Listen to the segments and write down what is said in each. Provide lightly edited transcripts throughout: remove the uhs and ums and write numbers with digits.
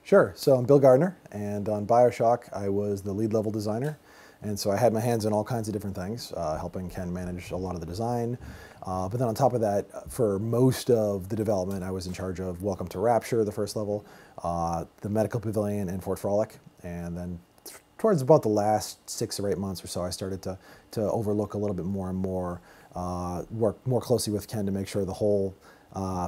Sure. So I'm Bill Gardner, and on Bioshock, I was the lead level designer. And so I had my hands in all kinds of different things, helping Ken manage a lot of the design. But then on top of that, for most of the development, I was in charge of Welcome to Rapture, the first level, the Medical Pavilion, and Fort Frolic. And then towards about the last 6 or 8 months or so, I started to overlook a little bit more and more, work more closely with Ken to make sure the whole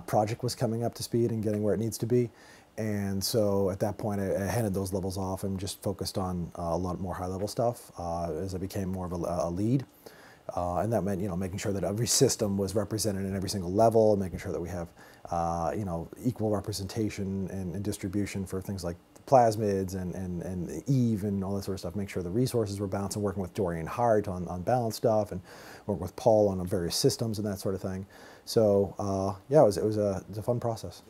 project was coming up to speed and getting where it needs to be. And so at that point, I handed those levels off and just focused on a lot more high-level stuff as I became more of a lead. And that meant, making sure that every system was represented in every single level, making sure that we have, equal representation and distribution for things like plasmids and Eve and all that sort of stuff. Make sure the resources were balanced, and working with Dorian Hart on balance stuff, and working with Paul on various systems and that sort of thing. So yeah, it was a fun process.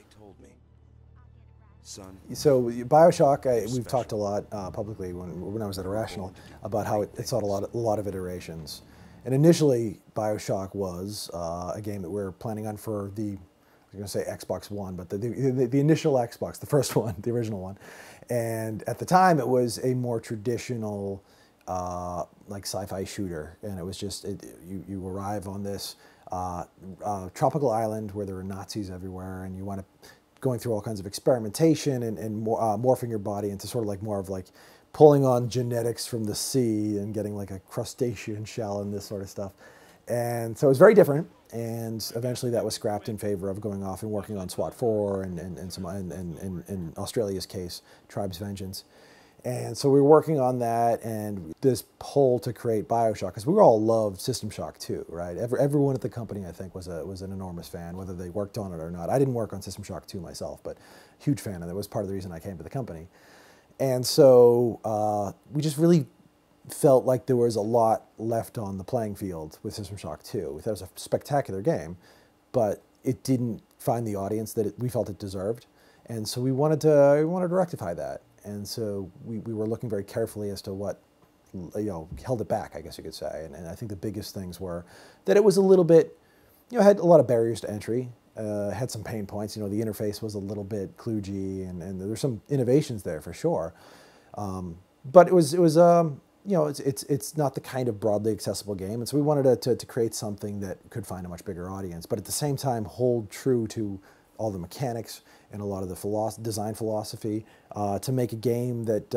So Bioshock, we've talked a lot publicly when I was at Irrational about how it saw a lot of iterations. And initially, Bioshock was a game that we were planning on for the, I was going to say Xbox One, but the initial Xbox, the first one, the original one. And at the time, it was a more traditional like sci-fi shooter. And it was just, you arrive on this tropical island where there are Nazis everywhere, and you want to going through all kinds of experimentation and morphing your body into sort of like more of like pulling on genetics from the sea and getting like a crustacean shell and this sort of stuff. And so it was very different. And eventually that was scrapped in favor of going off and working on SWAT 4 and in Australia's case, Tribe's Vengeance. And so we were working on that, and this pull to create Bioshock, because we all loved System Shock 2, right? Everyone at the company, I think, was an enormous fan, whether they worked on it or not. I didn't work on System Shock 2 myself, but huge fan, and that was part of the reason I came to the company. And so we just really felt like there was a lot left on the playing field with System Shock 2. That was a spectacular game, but it didn't find the audience that we felt it deserved. And so we wanted to rectify that. And so we were looking very carefully as to what, held it back, I guess you could say. And I think the biggest things were that it was a little bit, had a lot of barriers to entry, had some pain points. The interface was a little bit kludgy, and there were some innovations there for sure. But it was it's not the kind of broadly accessible game. And so we wanted to create something that could find a much bigger audience, but at the same time hold true to all the mechanics and a lot of the design philosophy to make a game that,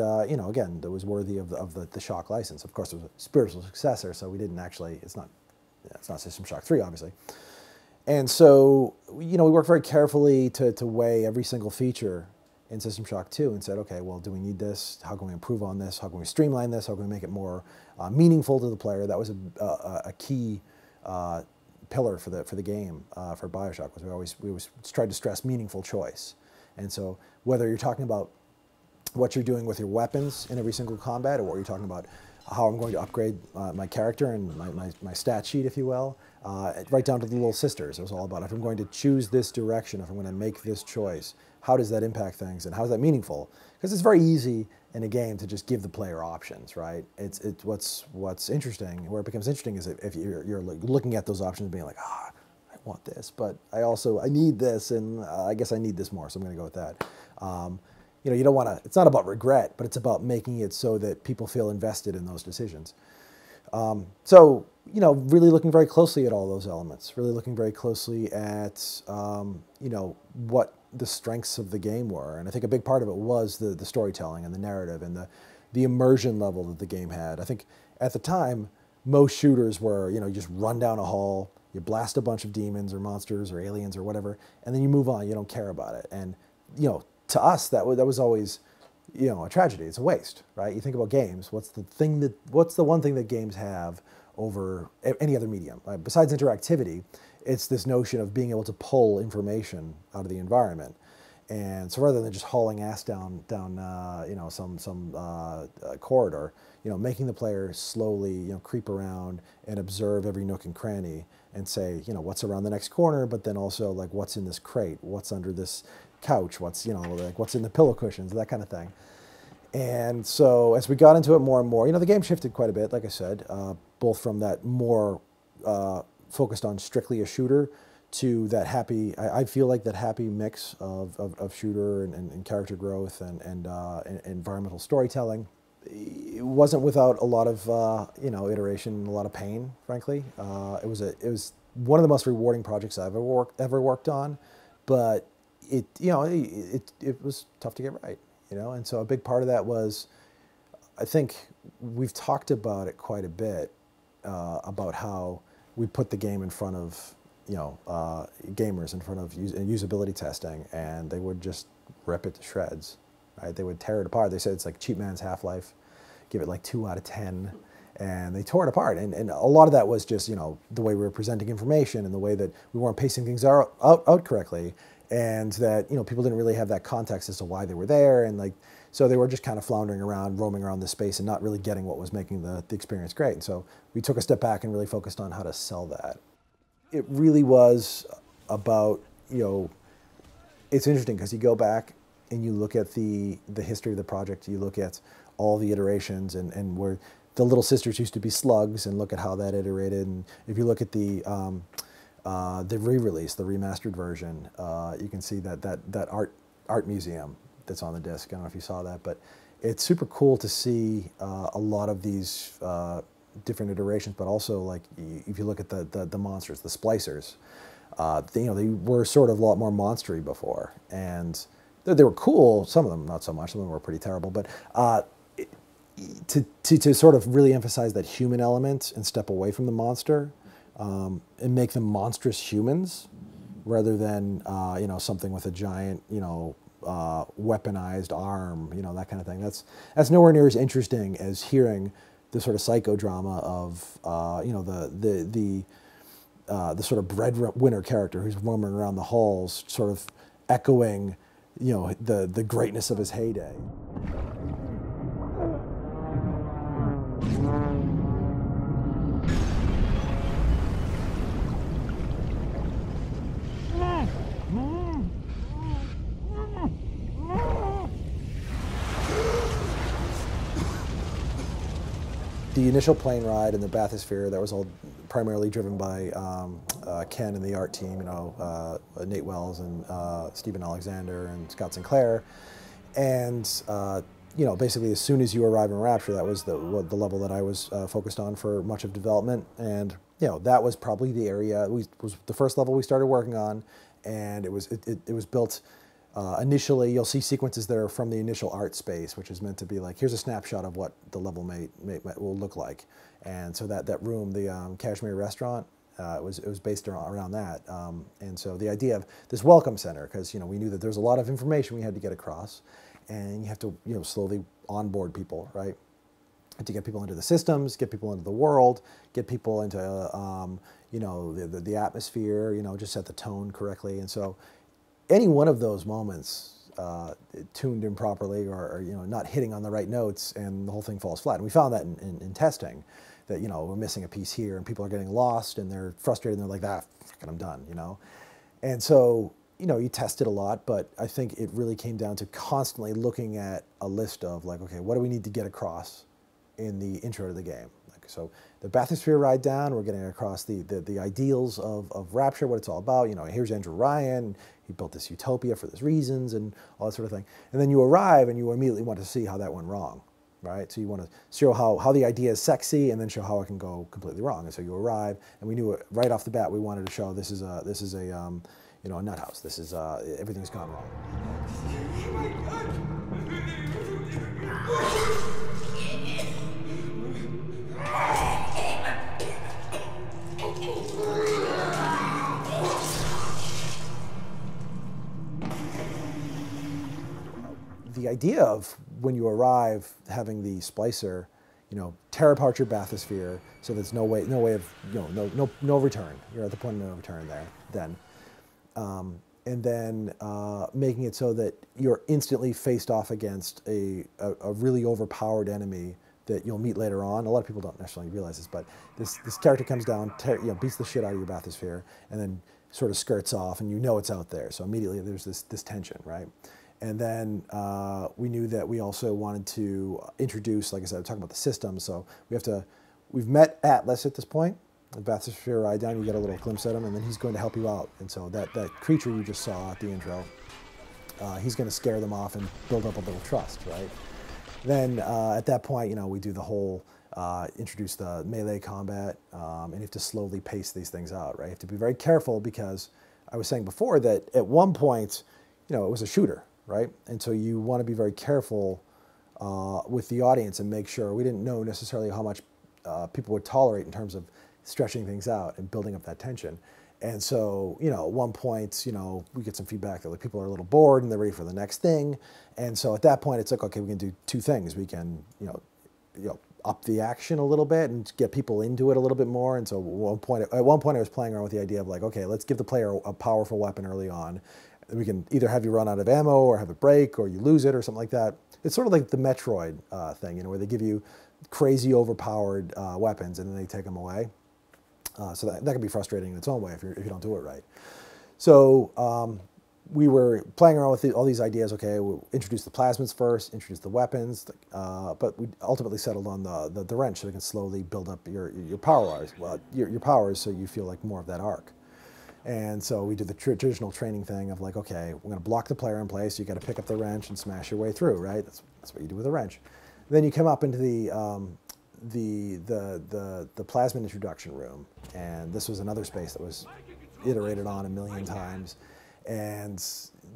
again, that was worthy of the Shock license. Of course, it was a spiritual successor, so we didn't actually, it's not System Shock 3, obviously. And so, we worked very carefully to weigh every single feature in System Shock 2 and said, okay, well, do we need this? How can we improve on this? How can we streamline this? How can we make it more meaningful to the player? That was a key pillar for the game for Bioshock. Was we always tried to stress meaningful choice. And so whether you're talking about what you're doing with your weapons in every single combat, or what you're talking about how I'm going to upgrade my character and my stat sheet, if you will, right down to the little sisters. It was all about, if I'm going to choose this direction, if I'm going to make this choice, how does that impact things, and how is that meaningful? Because it's very easy in a game to just give the player options, right? It's what's interesting, where it becomes interesting is if you're looking at those options and being like, I want this, but I need this, and I guess I need this more, so I'm going to go with that. You don't want to, it's not about regret, but it's about making it so that people feel invested in those decisions. So, really looking very closely at all those elements, really looking very closely at, what the strengths of the game were. And I think a big part of it was the storytelling and the narrative and the immersion level that the game had. I think at the time, most shooters were, you just run down a hall, you blast a bunch of demons or monsters or aliens or whatever, and then you move on, you don't care about it. And, to us, that was always, a tragedy. It's a waste, right? You think about games. What's the one thing that games have over any other medium? Right? Besides interactivity, it's this notion of being able to pull information out of the environment. And so rather than just hauling ass down some corridor, making the player slowly, creep around and observe every nook and cranny and say, what's around the next corner, but then also like what's in this crate, what's under this couch, what's what's in the pillow cushions, that kind of thing. And so as we got into it more and more, the game shifted quite a bit, like I said, both from that more focused on strictly a shooter to that happy, I feel like that happy mix of shooter and character growth and environmental storytelling. It wasn't without a lot of iteration, a lot of pain. Frankly, it was one of the most rewarding projects I've ever worked on, but it was tough to get right, and so a big part of that was, I think we've talked about it quite a bit, about how we put the game in front of gamers, in front of usability testing, and they would just rip it to shreds. Right? They would tear it apart. They said it's like cheap man's Half-Life, give it like 2 out of 10, and they tore it apart. And a lot of that was just the way we were presenting information and the way that we weren't pacing things out correctly, and that people didn't really have that context as to why they were there, and so they were just kind of floundering around, roaming around the space, and not really getting what was making the experience great. And so we took a step back and really focused on how to sell that. It really was about it's interesting because you go back and you look at the history of the project, you look at all the iterations and where the Little Sisters used to be slugs, and look at how that iterated. And if you look at the re-release, the remastered version, you can see that art museum that's on the disc. I don't know if you saw that, but it's super cool to see a lot of these different iterations, but also if you look at the monsters, the splicers, they were sort of a lot more monstery before, and they were cool. Some of them not so much. Some of them were pretty terrible. But to sort of really emphasize that human element and step away from the monster, and make them monstrous humans, rather than something with a giant weaponized arm, that kind of thing. That's nowhere near as interesting as hearing the sort of psychodrama of the sort of breadwinner character who's roaming around the halls, sort of echoing the greatness of his heyday. The initial plane ride in the bathysphere, that was all primarily driven by Ken and the art team, Nate Wells and Stephen Alexander and Scott Sinclair. And basically as soon as you arrive in Rapture, that was the level that I was focused on for much of development. And that was probably the area, was the first level we started working on, and it was built. Initially, you'll see sequences that are from the initial art space, which is meant to be like, here's a snapshot of what the level will look like. And so that room, the Kashmir restaurant, it was based around that. And so the idea of this welcome center, because we knew that there's a lot of information we had to get across, and you have to slowly onboard people, right? To get people into the systems, get people into the world, get people into the atmosphere, just set the tone correctly. And so any one of those moments tuned improperly or not hitting on the right notes, and the whole thing falls flat. And we found that in testing, that we're missing a piece here, and people are getting lost, and they're frustrated, and they're like, fucking, I'm done, And so you test it a lot, but I think it really came down to constantly looking at a list of okay, what do we need to get across in the intro to the game? So the bathysphere ride down, we're getting across the ideals of Rapture, what it's all about. Here's Andrew Ryan, he built this utopia for these reasons and all that sort of thing. And then you arrive and you immediately want to see how that went wrong, right? So you want to show how the idea is sexy, and then show how it can go completely wrong. And so you arrive, and we knew right off the bat we wanted to show this is a nut house. This is everything's gone wrong. The idea of when you arrive having the splicer, tear apart your bathysphere so there's no way of no return. You're at the point of no return there then, and then making it so that you're instantly faced off against a really overpowered enemy that you'll meet later on. A lot of people don't necessarily realize this, but this character comes down, beats the shit out of your bathysphere, and then sort of skirts off, and it's out there. So immediately there's this tension, right? And then we knew that we also wanted to introduce, like I said, talking about the system. So we've met Atlas at this point. the bathysphere ride down, you get a little glimpse at him, and then he's going to help you out. And so that creature you just saw at the intro, he's going to scare them off and build up a little trust, right? Then at that point, you know, we do the whole introduce the melee combat, and you have to slowly pace these things out, right? You have to be very careful because I was saying before that at one point, you know, it was a shooter, right? And so you want to be very careful with the audience and make sure we didn't know necessarily how much people would tolerate in terms of stretching things out and building up that tension. And so, you know, at one point, you know, we get some feedback that like people are a little bored and they're ready for the next thing. And so at that point, it's like, okay, we can do two things. We can, you know, up the action a little bit and get people into it a little bit more. And so at one point I was playing around with the idea of like, okay, let's give the player a powerful weapon early on. And we can either have you run out of ammo or have it break or you lose it or something like that. It's sort of like the Metroid thing, you know, where they give you crazy overpowered weapons and then they take them away. So that can be frustrating in its own way if you don't do it right. So we were playing around with all these ideas. Okay, we'll introduce the plasmids first, introduce the weapons, but we ultimately settled on the wrench so we can slowly build up your powers, your powers, so you feel like more of that arc. And so we do the traditional training thing of like, okay, we're going to block the player in place. You got to pick up the wrench and smash your way through, right? That's what you do with a wrench. Then you come up into the plasmid introduction room, and this was another space that was iterated on a million times. And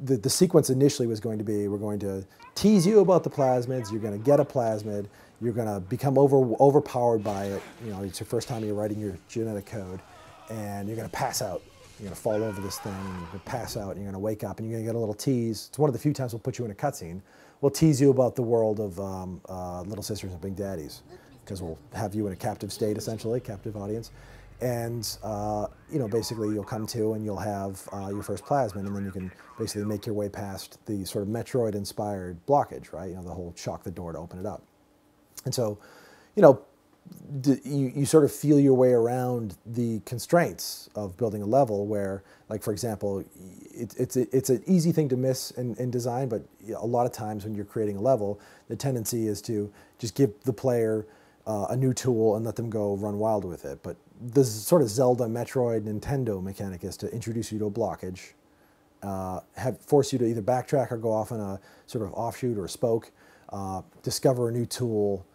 the sequence initially was going to be, we're going to tease you about the plasmids, you're going to get a plasmid, you're going to become overpowered by it, you know, it's your first time you're writing your genetic code, and you're going to pass out. You're going to fall over this thing, and you're going to pass out, and you're going to wake up, and you're going to get a little tease. It's one of the few times we'll put you in a cutscene. We'll tease you about the world of Little Sisters and Big Daddies, because we'll have you in a captive state, essentially, captive audience. And, you know, basically you'll come to and you'll have your first plasmid, and then you can basically make your way past the sort of Metroid-inspired blockage, right? You know, the whole shock the door to open it up. And so, you know, you sort of feel your way around the constraints of building a level where, like, for example, it's an easy thing to miss in design, but a lot of times when you're creating a level, the tendency is to just give the player a new tool and let them go run wild with it. But this sort of Zelda, Metroid, Nintendo mechanic is to introduce you to a blockage, force you to either backtrack or go off on a sort of offshoot or a spoke, discover a new tool,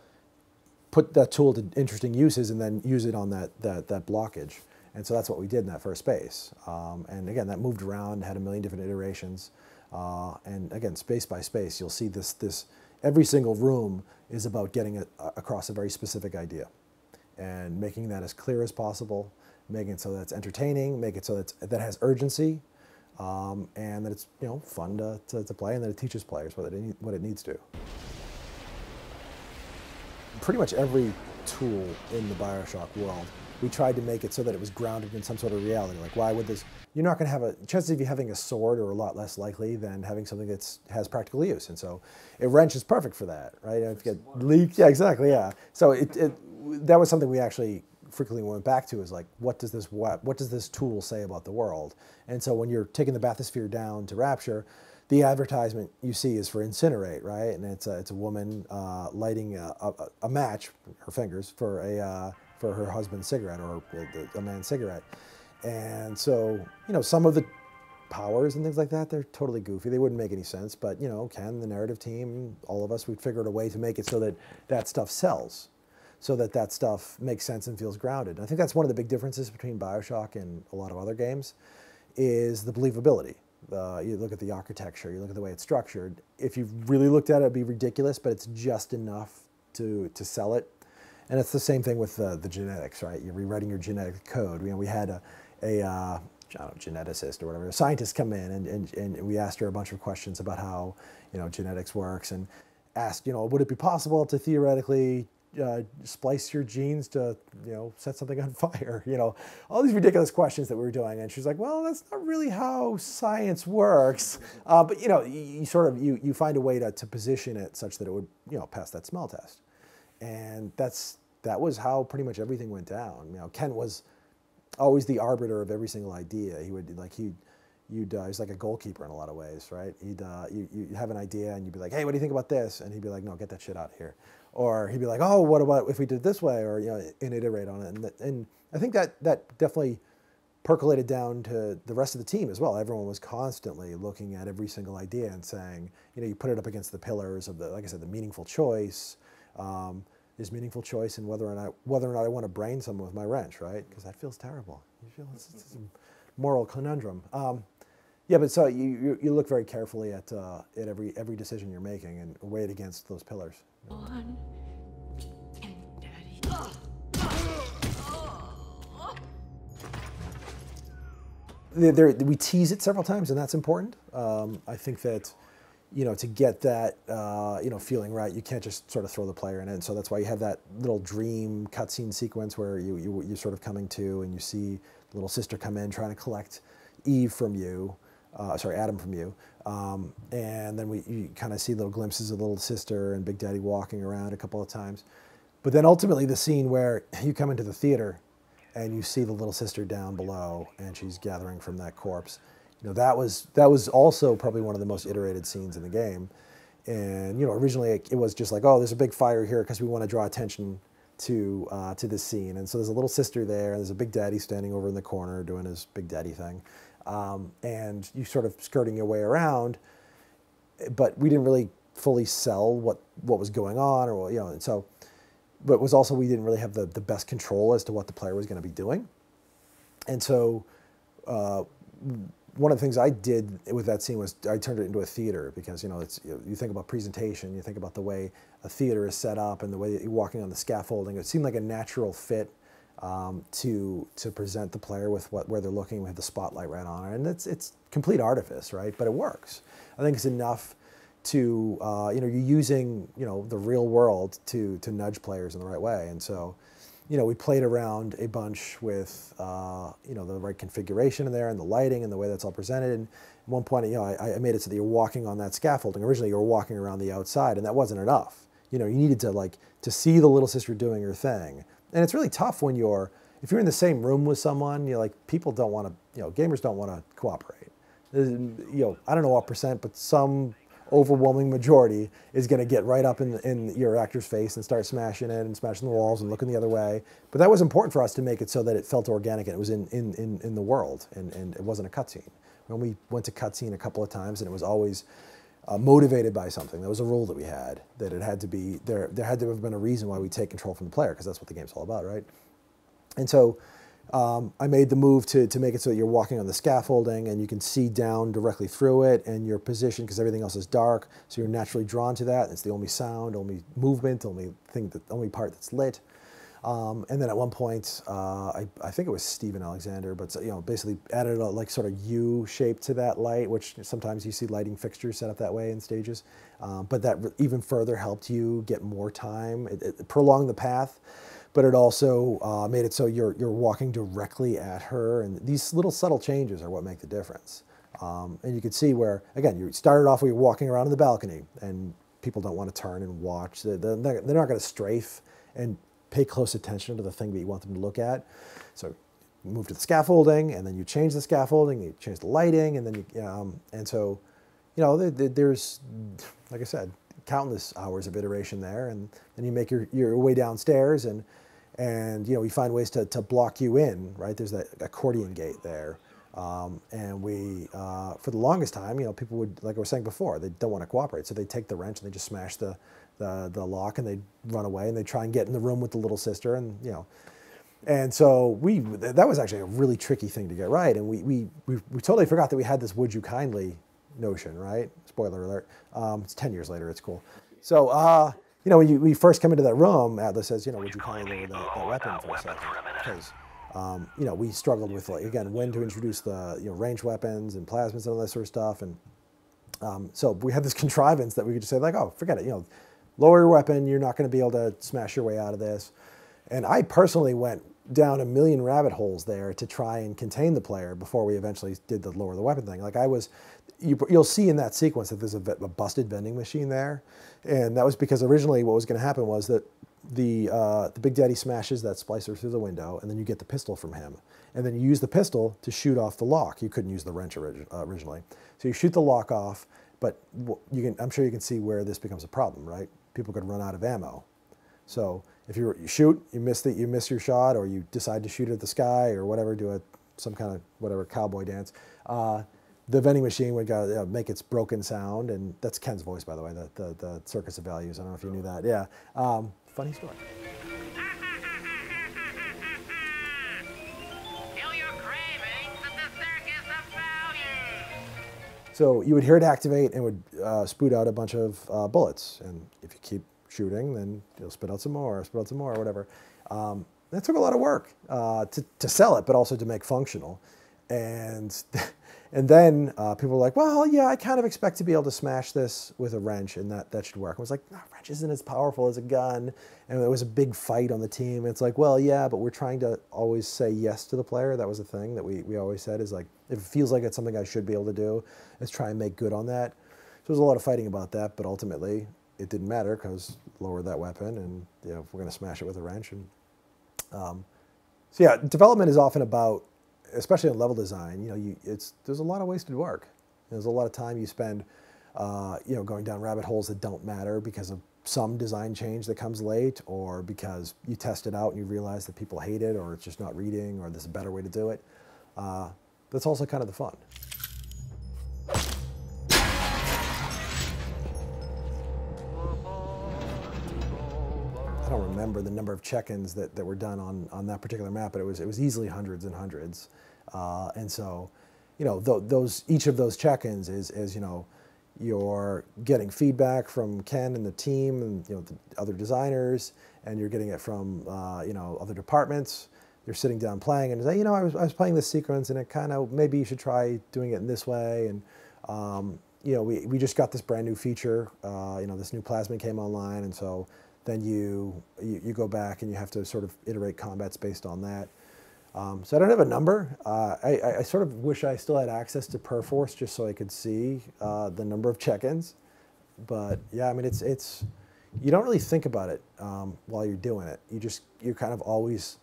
put that tool to interesting uses, and then use it on that blockage. And so that's what we did in that first space. And again, that moved around, had a million different iterations. And again, space by space, you'll see this every single room is about getting across a very specific idea and making that as clear as possible, making it so that it's entertaining, make it so that has urgency, and that it's, you know, fun to play, and that it teaches players what it needs to. Pretty much every tool in the Bioshock world, we tried to make it so that it was grounded in some sort of reality. Like, why would this? You're not going to have chances of you having a sword are a lot less likely than having something that has practical use. And so, a wrench is perfect for that, right? If you get leaked, yeah, exactly, yeah. So that was something we actually frequently went back to, is like, what does this tool say about the world? And so when you're taking the bathysphere down to Rapture, the advertisement you see is for Incinerate, right? And it's a woman lighting a match, her fingers, for her husband's cigarette, or a man's cigarette. And so, you know, some of the powers and things like that, they're totally goofy. They wouldn't make any sense. But, you know, Ken, the narrative team, all of us, we figured a way to make it so that that stuff sells, so that stuff makes sense and feels grounded. And I think that's one of the big differences between Bioshock and a lot of other games, is the believability. You look at the architecture, you look at the way it's structured. If you really looked at it, it'd be ridiculous, but it's just enough to sell it. And it's the same thing with the genetics, right? You're rewriting your genetic code. You know, we had a I don't know, geneticist or whatever, a scientist come in, and we asked her a bunch of questions about how, you know, genetics works, and asked, you know, would it be possible to theoretically splice your genes to, you know, set something on fire? You know, all these ridiculous questions that we were doing. And she's like, well, that's not really how science works. But, you know, you find a way to position it such that it would, you know, pass that smell test. And that was how pretty much everything went down. You know, Ken was always the arbiter of every single idea. He's like a goalkeeper in a lot of ways, right? You'd have an idea and you'd be like, hey, what do you think about this? And he'd be like, no, get that shit out of here. Or he'd be like, oh, what about if we did it this way? Or, you know, and iterate on it. And I think that definitely percolated down to the rest of the team as well. Everyone was constantly looking at every single idea and saying, you put it up against the pillars of like I said, the meaningful choice. Is meaningful choice in whether or not I want to brain someone with my wrench, right? Because that feels terrible. You feel it's a moral conundrum. Yeah, but so you look very carefully at every decision you're making and weigh it against those pillars. On. Daddy. We tease it several times, and that's important. I think that, to get that, feeling right, you can't just sort of throw the player in it. And so that's why you have that little dream cutscene sequence where you're sort of coming to, and you see the little sister come in trying to collect Eve from you, Adam from you. And then you kind of see little glimpses of little sister and Big Daddy walking around a couple of times. But then ultimately the scene where you come into the theater and you see the little sister down below and she's gathering from that corpse. That was also probably one of the most iterated scenes in the game. And originally it was just like, oh, there's a big fire here because we want to draw attention to this scene. And so there's a little sister there, and there's a Big Daddy standing over in the corner doing his Big Daddy thing. And you sort of skirting your way around, but we didn't really fully sell what was going on, or and so. But it was also we didn't really have the best control as to what the player was going to be doing. And so one of the things I did with that scene was I turned it into a theater, because you think about presentation, you think about the way a theater is set up and the way that you're walking on the scaffolding. It seemed like a natural fit to present the player with where they're looking. We have the spotlight right on it, and it's complete artifice, right? But it works. I think it's enough to you're using the real world to nudge players in the right way. And so we played around a bunch with the right configuration in there and the lighting and the way that's all presented. And at one point I made it so that you're walking on that scaffolding. Originally you were walking around the outside, and that wasn't enough. You needed to see the little sister doing her thing. And it's really tough when if you're in the same room with someone, people don't want to, gamers don't want to cooperate. I don't know what percent, but some overwhelming majority is going to get right up in your actor's face and start smashing it and smashing the walls and looking the other way. But that was important for us to make it so that it felt organic and it was in the world, and it wasn't a cutscene. When we went to cutscene a couple of times, and it was always motivated by something. That was a rule that we had, that it had to be, there had to have been a reason why we take control from the player, because that's what the game's all about, right? And so I made the move to make it so that you're walking on the scaffolding and you can see down directly through it, and your position, because everything else is dark, so you're naturally drawn to that. It's the only sound, only movement, only part that's lit. And then at one point, I think it was Steven Alexander, but basically added a sort of U shape to that light, which sometimes you see lighting fixtures set up that way in stages. But that even further helped you get more time. It prolonged the path, but it also made it so you're walking directly at her. And these little subtle changes are what make the difference. And you could see where, again, you started off where you're walking around on the balcony, and people don't want to turn and watch. They're not going to strafe and pay close attention to the thing that you want them to look at. So you move to the scaffolding, and then you change the scaffolding, you change the lighting, and then and so, there's, like I said, countless hours of iteration there, and then you make your way downstairs, and you find ways to block you in, right? There's that accordion gate there. And we, for the longest time, people would, like I was saying before, they don't want to cooperate. So they take the wrench and they just smash the lock, and they run away, and they try and get in the room with the little sister, and and so that was actually a really tricky thing to get right. And we totally forgot that we had this "would you kindly" notion, right? Spoiler alert. It's 10 years later. It's cool. So when we first come into that room, Atlas says, would you kindly lower that weapon for a second? Because we struggled with, again, when to introduce the ranged weapons and plasmas and all that sort of stuff. And so we had this contrivance that we could just say, oh, forget it, lower your weapon, you're not going to be able to smash your way out of this. And I personally went down a million rabbit holes there to try and contain the player before we eventually did the lower the weapon thing. You'll see in that sequence that there's a busted vending machine there. And that was because originally what was going to happen was that the Big Daddy smashes that splicer through the window, and then you get the pistol from him. And then you use the pistol to shoot off the lock. You couldn't use the wrench originally. So you shoot the lock off, but I'm sure you can see where this becomes a problem, right? People could run out of ammo. So if you shoot, you miss your shot, or you decide to shoot at the sky or whatever, do some kind of whatever cowboy dance. The vending machine would go make its broken sound, and that's Ken's voice, by the way, the Circus of Values. I don't know if you knew that. Yeah, funny story. Kill your cravings at the Circus of Values. So you would hear it activate and would spit out a bunch of bullets, and if you keep shooting, then you'll spit out some more, or whatever. That took a lot of work to sell it, but also to make functional. And then people were like, well, yeah, I kind of expect to be able to smash this with a wrench, and that should work. I was like, no, wrench isn't as powerful as a gun. And there was a big fight on the team. It's like, well, yeah, but we're trying to always say yes to the player. That was the thing that we always said, is like, if it feels like it's something I should be able to do, let's try and make good on that. So there was a lot of fighting about that, but ultimately it didn't matter, because lowered that weapon, and we're going to smash it with a wrench. And so yeah, development is often about, especially in level design, there's a lot of wasted work. There's a lot of time you spend, going down rabbit holes that don't matter because of some design change that comes late, or because you test it out and you realize that people hate it, or it's just not reading, or there's a better way to do it. That's also kind of the fun. I don't remember the number of check-ins that were done on that particular map, but it was easily hundreds and hundreds. And so, each of those check-ins is you're getting feedback from Ken and the team, and the other designers, and you're getting it from other departments. You're sitting down playing and say, I was playing this sequence, and it kind of, maybe you should try doing it in this way. And we just got this brand new feature. This new plasmid came online, and so then you go back and you have to sort of iterate combats based on that. So I don't have a number. I sort of wish I still had access to Perforce just so I could see the number of check-ins. But yeah, I mean, it's you don't really think about it while you're doing it. You're kind of always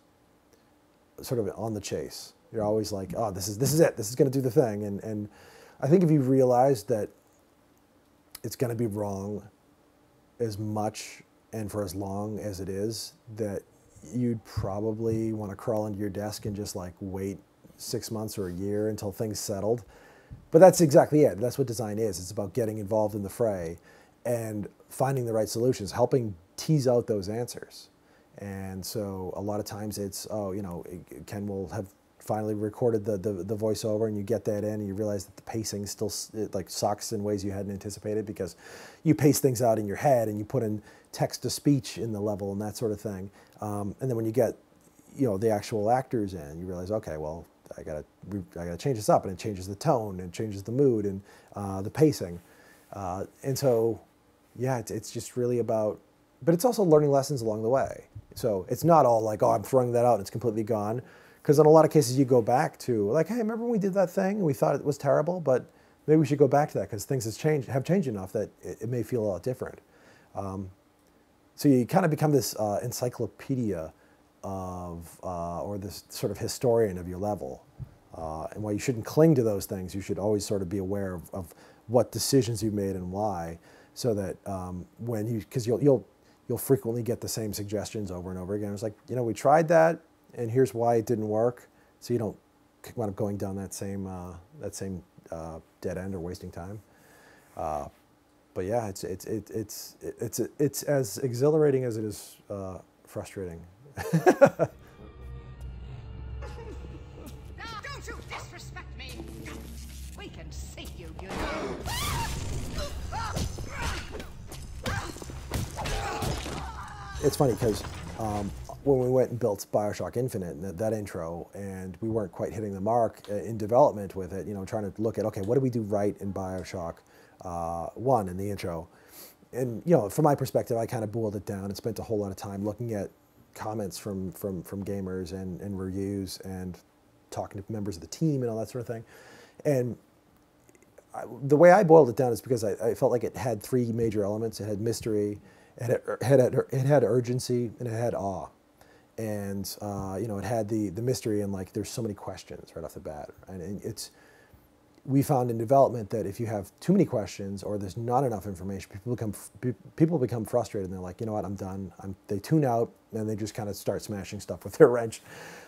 sort of on the chase. You're always like, oh, this is it. This is going to do the thing. And I think if you realize that it's going to be wrong as much and for as long as it is, that you'd probably want to crawl into your desk and just like wait 6 months or a year until things settled. But that's exactly it. That's what design is. It's about getting involved in the fray and finding the right solutions, helping tease out those answers. And so a lot of times it's, Ken will have finally recorded the voiceover, and you get that in and you realize that the pacing still like sucks in ways you hadn't anticipated, because you pace things out in your head and you put in text to speech in the level and that sort of thing. And then when you get the actual actors in, you realize, okay, well, I gotta change this up, and it changes the tone and changes the mood and the pacing. And so yeah, it's just really about, but it's also learning lessons along the way. So it's not all like, oh, I'm throwing that out and it's completely gone. Because in a lot of cases you go back to like, hey, remember when we did that thing and we thought it was terrible, but maybe we should go back to that because things have changed enough that it may feel a lot different. So you kind of become this encyclopedia of, or this sort of historian of your level. And while you shouldn't cling to those things, you should always sort of be aware of what decisions you made and why, so that because you'll frequently get the same suggestions over and over again. It's like, we tried that, and here's why it didn't work. So you don't wind up going down that same dead end or wasting time. But yeah, it's as exhilarating as it is frustrating. Don't you disrespect me! We can see you, you know. It's funny because when we went and built Bioshock Infinite, and that intro, and we weren't quite hitting the mark in development with it, trying to look at, okay, what did we do right in Bioshock 1 in the intro? And, from my perspective, I kind of boiled it down and spent a whole lot of time looking at comments from gamers and reviews and talking to members of the team and all that sort of thing. And the way I boiled it down is because I felt like it had three major elements. It had mystery, it had urgency, and it had awe. And it had the mystery, and like there's so many questions right off the bat, and we found in development that if you have too many questions or there's not enough information, people become frustrated and they're like, you know what, I'm done. They tune out and they just kind of start smashing stuff with their wrench.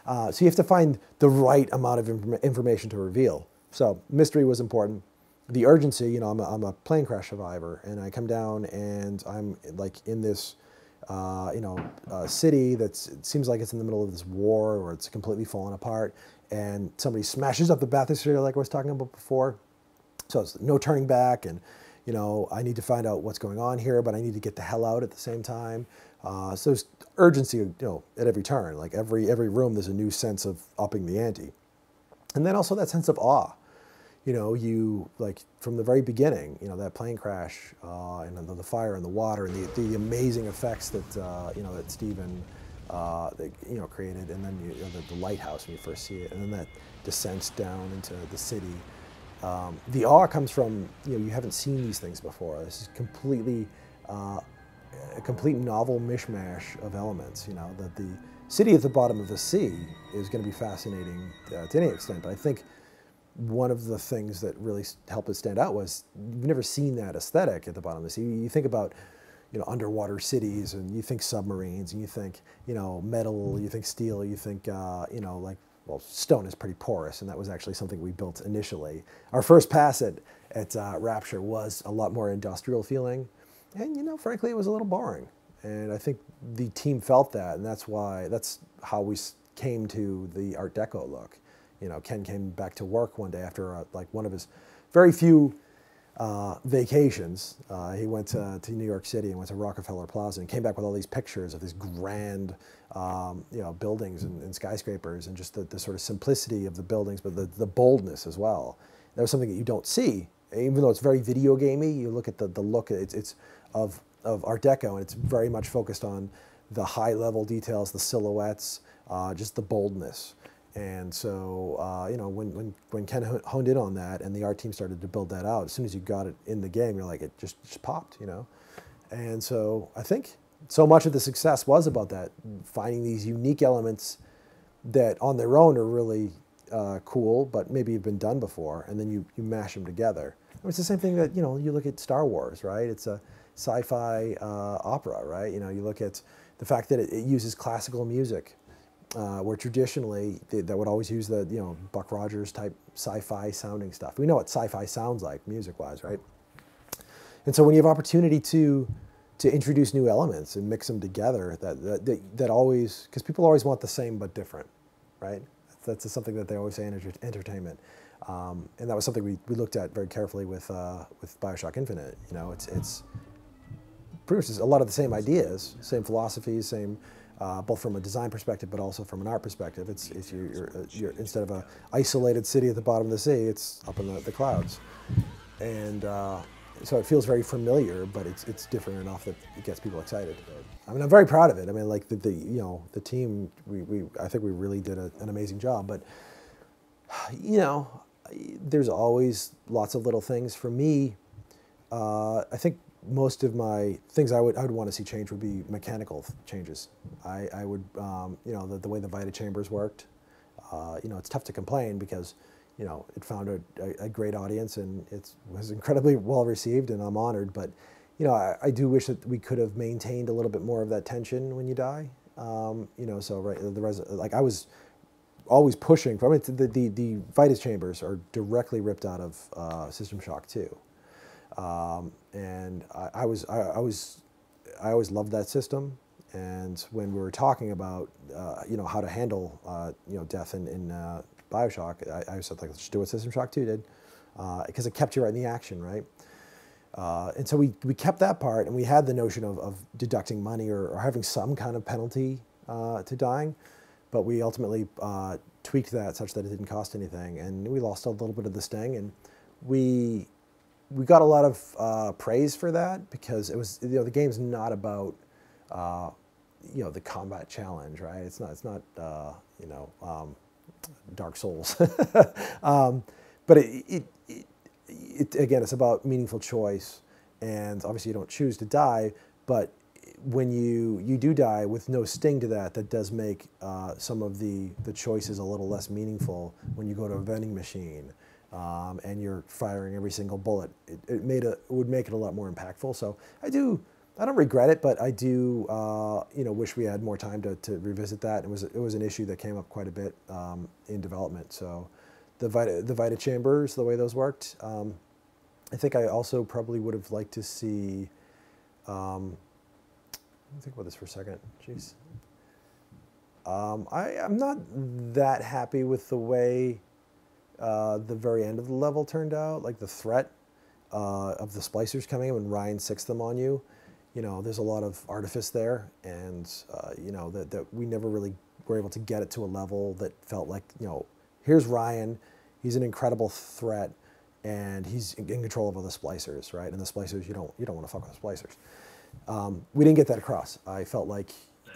So you have to find the right amount of information to reveal. So mystery was important. The urgency, you know, I'm a plane crash survivor, and I come down and I'm like in this, city it seems like it's in the middle of this war or it's completely fallen apart, and somebody smashes up the bathysphere like I was talking about before. So it's no turning back, and you know, I need to find out what's going on here, but I need to get the hell out at the same time. So there's urgency, you know, at every turn. Like every room, there's a new sense of upping the ante, and then also that sense of awe. You know, you like from the very beginning, you know, that plane crash and the fire and the water and the amazing effects that that Stephen created, and then the lighthouse when you first see it, and then that descent down into the city. The awe comes from, you know, you haven't seen these things before. This is completely a complete novel mishmash of elements. You know, that the city at the bottom of the sea is going to be fascinating to any extent, but I think one of the things that really helped it stand out was you've never seen that aesthetic at the bottom of the sea. You think about, you know, underwater cities, and you think submarines, and you think, you know, metal, you think steel, you think, well, stone is pretty porous, and that was actually something we built initially. Our first pass at Rapture was a lot more industrial feeling, and, you know, frankly, it was a little boring. And I think the team felt that, and that's how we came to the Art Deco look. You know, Ken came back to work one day after like one of his very few vacations. He went to New York City and went to Rockefeller Plaza and came back with all these pictures of these grand, buildings and skyscrapers, and just the sort of simplicity of the buildings, but the boldness as well. That was something that you don't see, even though it's very video gamey. You look at the look. It's of Art Deco, and it's very much focused on the high level details, the silhouettes, just the boldness. And so, when Ken honed in on that and the art team started to build that out, as soon as you got it in the game, you're like, it just popped, you know? And so I think so much of the success was about that, finding these unique elements that on their own are really cool, but maybe have been done before, and then you mash them together. It's the same thing that, you know, you look at Star Wars, right? It's a sci-fi opera, right? You know, you look at the fact that it uses classical music. Where traditionally that would always use the, you know, Buck Rogers type sci-fi sounding stuff. We know what sci-fi sounds like music-wise, right? And so when you have opportunity to introduce new elements and mix them together, that always, because people always want the same but different, right? That's something that they always say in entertainment, and that was something we looked at very carefully with Bioshock Infinite. You know, it's pretty much a lot of the same ideas, same philosophies, same. Both from a design perspective, but also from an art perspective. It's you're instead of an isolated city at the bottom of the sea, it's up in the clouds, and so it feels very familiar, but it's different enough that it gets people excited. I mean, I'm very proud of it. I mean, like the team, I think we really did an amazing job. But you know, there's always lots of little things. For me, I think most of my things I would want to see change would be mechanical changes. I would, the way the Vita chambers worked. It's tough to complain because, you know, it found a great audience and it was incredibly well received, and I'm honored. But, you know, I do wish that we could have maintained a little bit more of that tension when you die. So right, like I was always pushing for. I mean, the Vita chambers are directly ripped out of System Shock 2. And I always loved that system. And when we were talking about, how to handle, death in Bioshock, I said, like, let's just do what System Shock 2 did, because it kept you right in the action, right? And so we kept that part, and we had the notion of deducting money or having some kind of penalty to dying, but we ultimately tweaked that such that it didn't cost anything, and we lost a little bit of the sting, and we got a lot of praise for that, because it was, the game's not about the combat challenge, right? It's not Dark Souls, but it again, it's about meaningful choice, and obviously you don't choose to die, but when you do die with no sting to that does make some of the choices a little less meaningful when you go to a vending machine. and you're firing every single bullet. It would make it a lot more impactful. So I don't regret it, but I do wish we had more time to revisit that. It was an issue that came up quite a bit in development. So the Vita chambers, the way those worked, I think I also probably would have liked to see. Let me think about this for a second. Jeez. I'm not that happy with the way the very end of the level turned out, like the threat of the splicers coming in when Ryan sixed them on you. There's a lot of artifice there, and that we never really were able to get it to a level that felt like, here's Ryan, he's an incredible threat, and he's in control of all the splicers, right? And the splicers, you don't want to fuck with the splicers. We didn't get that across. I felt like,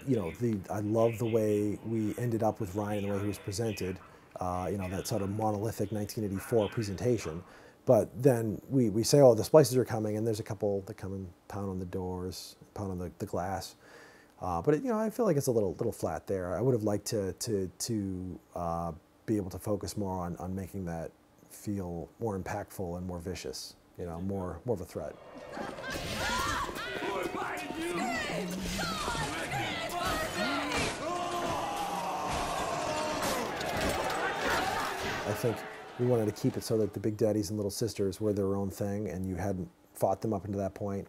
I love the way we ended up with Ryan, the way he was presented, that sort of monolithic 1984 presentation. But then we say, oh, the splicers are coming, and there's a couple that come and pound on the doors, pound on the glass. But I feel like it's a little flat there. I would have liked to be able to focus more on making that feel more impactful and more vicious. More of a threat. I think we wanted to keep it so that the Big Daddies and Little Sisters were their own thing, and you hadn't fought them up into that point.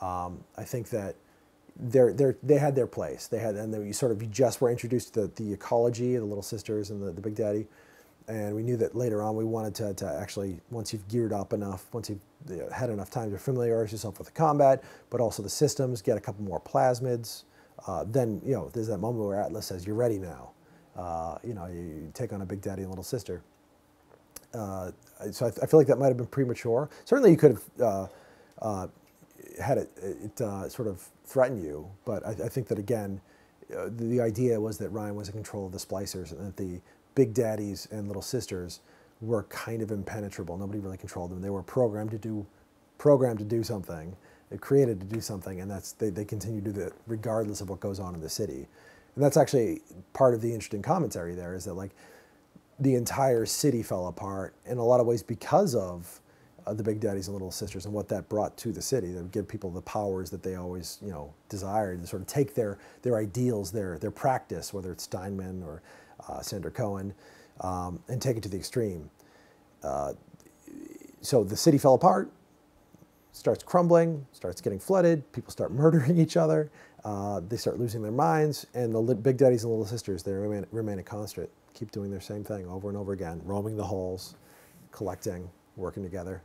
I think that they had their place. You just were introduced to the ecology of the Little Sisters and the Big Daddy, and we knew that later on we wanted to actually, once you've geared up enough, once you've had enough time to familiarize yourself with the combat, but also the systems, get a couple more plasmids. Then there's that moment where Atlas says, "You're ready now." You take on a Big Daddy and Little Sister. So I feel like that might have been premature. Certainly you could have had it sort of threaten you, but I think that, again, the idea was that Ryan was in control of the splicers, and that the Big Daddies and Little Sisters were kind of impenetrable. Nobody really controlled them. They were programmed to do something. They're created to do something, and they continue to do that regardless of what goes on in the city. And that's actually part of the interesting commentary there, is that, like, the entire city fell apart in a lot of ways because of the Big Daddies and Little Sisters and what that brought to the city. That would give people the powers that they always, desired, to sort of take their ideals, their practice, whether it's Steinman or Sandra Cohen, and take it to the extreme. So the city fell apart, starts crumbling, starts getting flooded, people start murdering each other, they start losing their minds, and the Big Daddies and Little Sisters, they remain a constant, keep doing their same thing over and over again, roaming the halls, collecting, working together.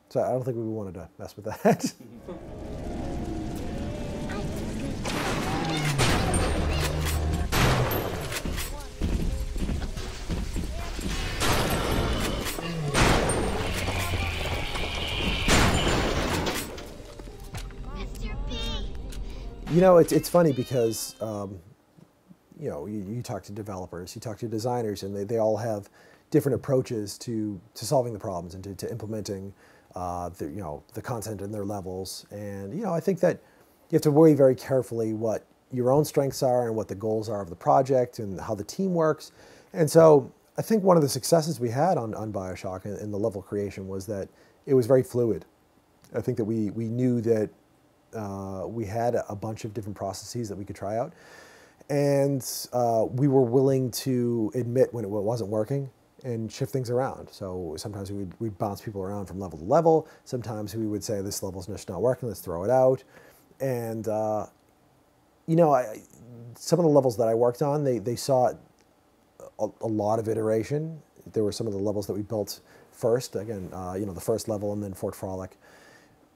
So I don't think we wanted to mess with that. It's funny because, you talk to developers, you talk to designers, and they all have different approaches to solving the problems and to implementing the content in their levels. And, I think that you have to weigh very carefully what your own strengths are and what the goals are of the project and how the team works. And so I think one of the successes we had on Bioshock in the level creation was that it was very fluid. I think that we knew that we had a bunch of different processes that we could try out, and we were willing to admit when it wasn't working and shift things around. So sometimes we'd bounce people around from level to level. Sometimes we would say, this level's just not working, let's throw it out. And some of the levels that I worked on, they saw a lot of iteration. There were some of the levels that we built first, again, the first level and then Fort Frolic.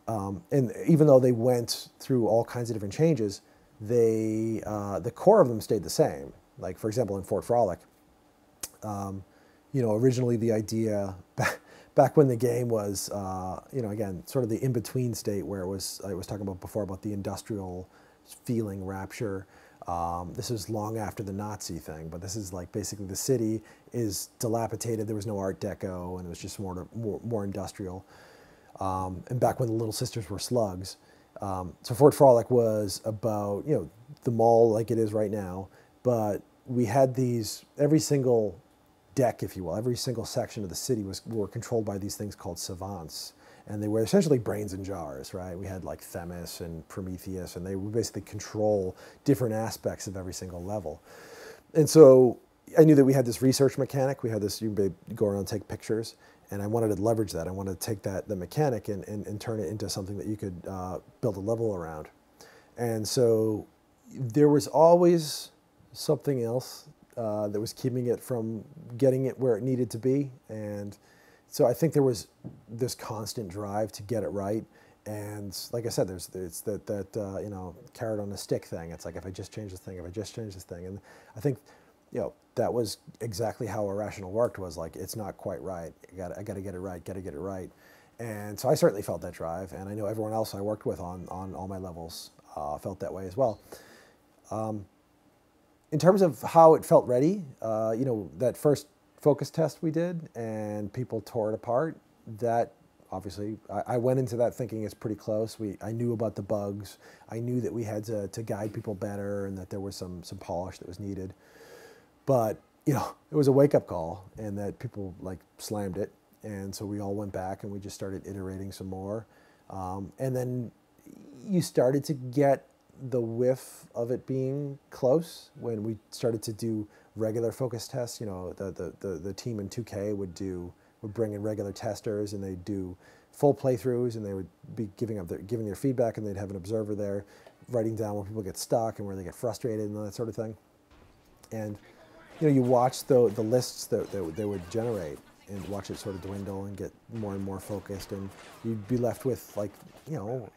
And even though they went through all kinds of different changes, the core of them stayed the same. Like, for example, in Fort Frolic, originally the idea, back when the game was, again, sort of the in-between state where I was talking about before about the industrial feeling rapture. This is long after the Nazi thing, but this is like basically the city is dilapidated. There was no Art Deco, and it was just more industrial. And back when the Little Sisters were slugs. So Fort Frolic was about, the mall like it is right now, but we had these, every single deck, if you will, every single section of the city were controlled by these things called savants. And they were essentially brains in jars, right? We had like Themis and Prometheus, and they would basically control different aspects of every single level. And so I knew that we had this research mechanic. We had this, you could go around and take pictures, and I wanted to leverage that. I wanted to take the mechanic and turn it into something that you could build a level around. And so there was always something else that was keeping it from getting it where it needed to be. And so I think there was this constant drive to get it right. And like I said, it's that you know, carrot on a stick thing. It's like, if I just change this thing, if I just change this thing. And I think, you know, that was exactly how Irrational worked, was like, it's not quite right. I got to get it right, got to get it right. And so I certainly felt that drive. And I know everyone else I worked with on all my levels felt that way as well. In terms of how it felt ready, you know, that first focus test we did and people tore it apart, that obviously I went into that thinking it's pretty close. I knew about the bugs. I knew that we had to guide people better and that there was some polish that was needed. But, you know, it was a wake-up call, and that people like slammed it. And so we all went back and we just started iterating some more. And then you started to get the whiff of it being close when we started to do regular focus tests. You know, the team in 2K would bring in regular testers, and they'd do full playthroughs, and they would be giving their feedback, and they'd have an observer there writing down where people get stuck and where they get frustrated and that sort of thing. And you know, you watch the lists that they would generate, and watch it sort of dwindle and get more and more focused, and you'd be left with like, you know,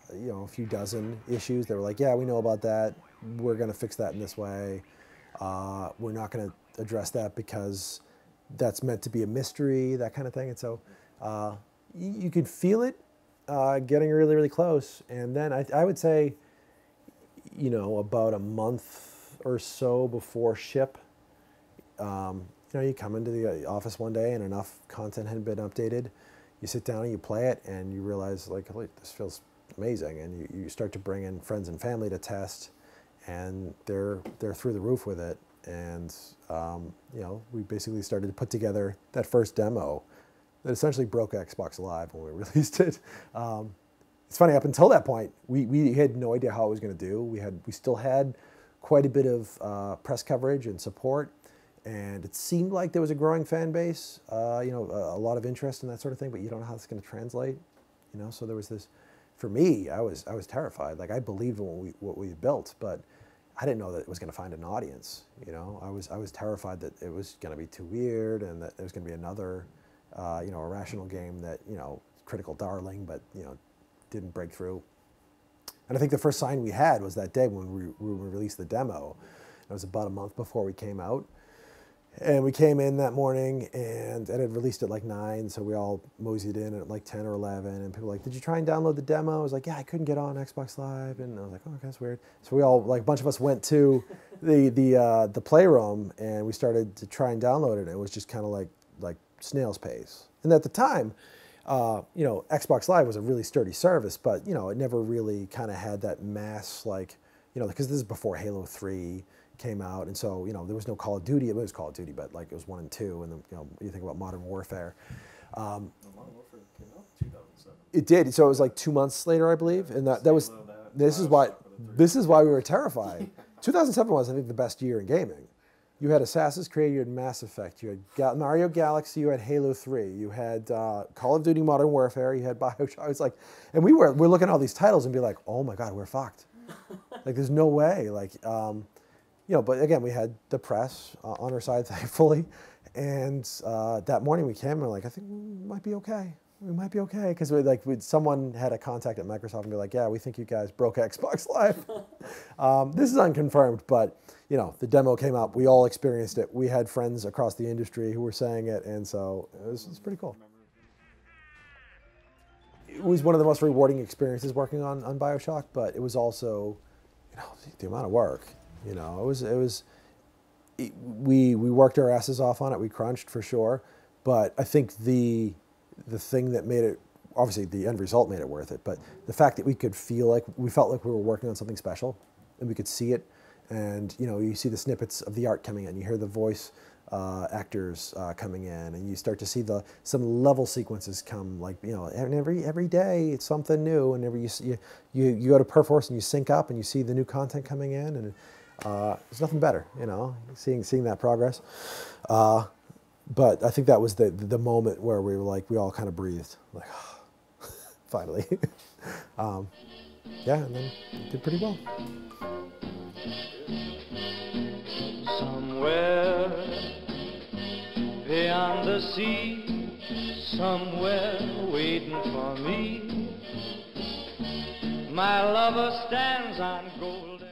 a few dozen issues that were like, yeah, we know about that. We're going to fix that in this way. We're not going to address that because that's meant to be a mystery, that kind of thing. And so you could feel it getting really, really close. And then I would say, you know, about a month or so before ship, you know, you come into the office one day and enough content had been updated. You sit down and you play it, and you realize, like, holy, this feels amazing. And you start to bring in friends and family to test, and they're through the roof with it. And you know, we basically started to put together that first demo that essentially broke Xbox Live when we released it. It's funny, up until that point, we had no idea how it was going to do. We still had quite a bit of press coverage and support. And it seemed like there was a growing fan base, you know, a lot of interest in that sort of thing, but you don't know how it's going to translate, you know. So there was this, for me, I was terrified. Like, I believed in what we built, but I didn't know that it was going to find an audience, you know. I was terrified that it was going to be too weird, and that there was going to be another, you know, Irrational game that, you know, critical darling, but, you know, didn't break through. And I think the first sign we had was that day when we released the demo. It was about a month before we came out. And we came in that morning, and it had released at like 9, so we all moseyed in at like 10 or 11, and people were like, did you try and download the demo? I was like, yeah, I couldn't get on Xbox Live, and I was like, oh, okay, that's weird. So we all, like, a bunch of us went to the playroom, and we started to try and download it, and it was just kind of like snail's pace. And at the time, you know, Xbox Live was a really sturdy service, but, you know, it never really kind of had that mass, like, you know, because this is before Halo 3 came out, and so, you know, there was no Call of Duty. It was Call of Duty, but like it was 1 and 2, and then, you know, you think about Modern Warfare. Modern Warfare came out in 2007. It did. So it was like 2 months later, I believe, and that was. This is why we were terrified. 2007 was, I think, the best year in gaming. You had Assassin's Creed, you had Mass Effect, you had Mario Galaxy, you had Halo 3, you had Call of Duty Modern Warfare, you had Bioshock. It's like, and we're looking at all these titles and be like, oh my God, we're fucked. Like, there's no way. Like, you know, but again, we had the press on our side, thankfully. And that morning we came and we're like, I think we might be okay. We might be okay. Because someone had a contact at Microsoft and be like, yeah, we think you guys broke Xbox Live. This is unconfirmed, but, you know, the demo came up. We all experienced it. We had friends across the industry who were saying it. And so it was pretty cool. It was one of the most rewarding experiences working on Bioshock, but it was also, you know, the amount of work. You know, we worked our asses off on it. We crunched for sure, but I think the thing that made it, obviously the end result made it worth it, but the fact that we felt like we were working on something special, and we could see it, and, you know, you see the snippets of the art coming in, you hear the voice actors coming in, and you start to see some level sequences come, like, you know, and every day it's something new, and you go to Perforce and you sync up and you see the new content coming in, and there's nothing better, you know, seeing that progress. But I think that was the moment where we were like, we all kind of breathed, like, oh, finally. Yeah, and then it did pretty well. Somewhere beyond the sea, somewhere waiting for me, my lover stands on golden.